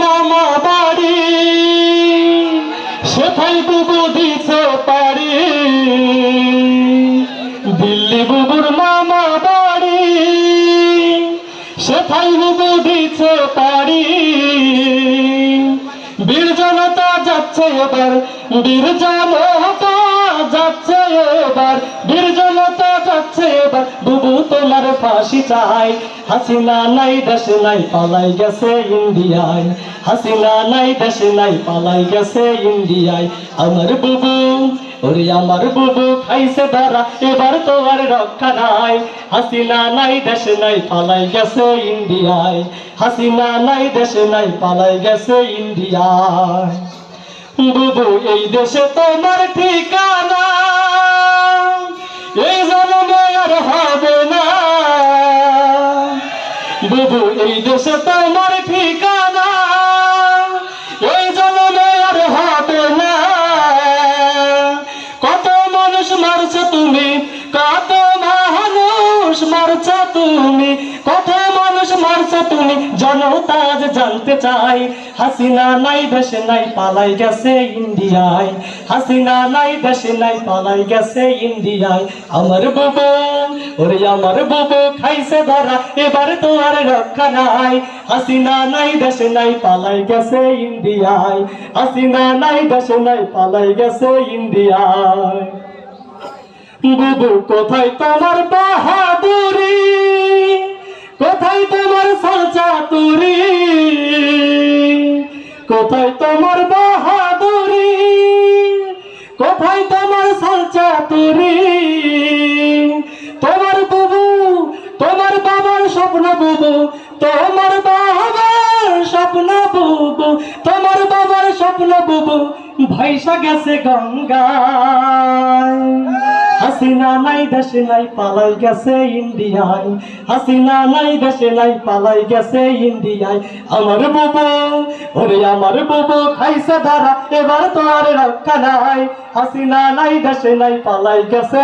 মামা বাড়ি সেথায় বুবু দিছে পারি, দিল্লি বুবুর মামা বাড়ি সেথায় বুবু দিছে পারি। বীর জনতা যাচ্ছে এবার, বীর জনতা যাচ্ছে এবার, বীর জনতা যাচ্ছে এবার, বুবু তোমার ফাঁসি চাই। হাসিনা নাই দেশে নাই পালাই গেছে ইন্ডিয়ায়, হাসিনা নাই দেশে নাই পালাই গেছে ইন্ডিয়ায়। আমার বুবু ওরে আমার বুবু খাইছে ধরা, এবার তো আর রক্ষা নাই। হাসিনা নাই দেশে নাই পালাই গেছে ইন্ডিয়ায়, হাসিনা নাই দেশে নাই পালাই গেছে ইন্ডিয়ায়। বুবু এই দেশে তোমার ঠিকানা, এই জন্মে আর হবে না। বুবু এই দেশে তোমার ঠিকানা, এই জন্মে আর হবে না। কত মানুষ মারছো তুমি, কত মানুষ মারছো তুমি, কত মানুষ মারছো তুমি, জনতা আজ জানতে চাই। হাসিনা নাই দেশে নাই পালাই গেছে ইন্ডিয়ায়, হাসিনা নাই দেশে নাই পালাই গেছে ইন্ডিয়ায়। আমার বুবু ওরে আমার বুবু খাইছে ধরা, এবার তো আর রক্ষা নাই। হাসিনা নাই দেশে নাই পালাই গেছে ইন্ডিয়ায়, হাসিনা নাই দেশে নাই পালাই গেছে ইন্ডিয়ায়। বুবু কোথায় তোমার বাহাদুরি, কোথায় তোমার সলচাতুরি, কোথায় তোমার বাহাদুরি, কোথায় তোমার সলচাতুরি। তোমার বুবু তোমার বাবার স্বপ্ন বুবু, তোমার বাবার স্বপ্ন বুবু, তোমার বাবার স্বপ্ন বুবু ভাইসা গেছে গঙ্গায়। হাসিনা নাই দেশে নাই পালাই গেছে ইন্ডিয়ায়, হাসিনা নাই দেশে নাই পালাই গেছে ইন্ডিয়ায়। আমার বুবু ওরে আমার বুবু খাইছে ধরা, এবার তো আর রক্ষা নাই। হাসিনা নাই দেশে নাই পালাই গেছে।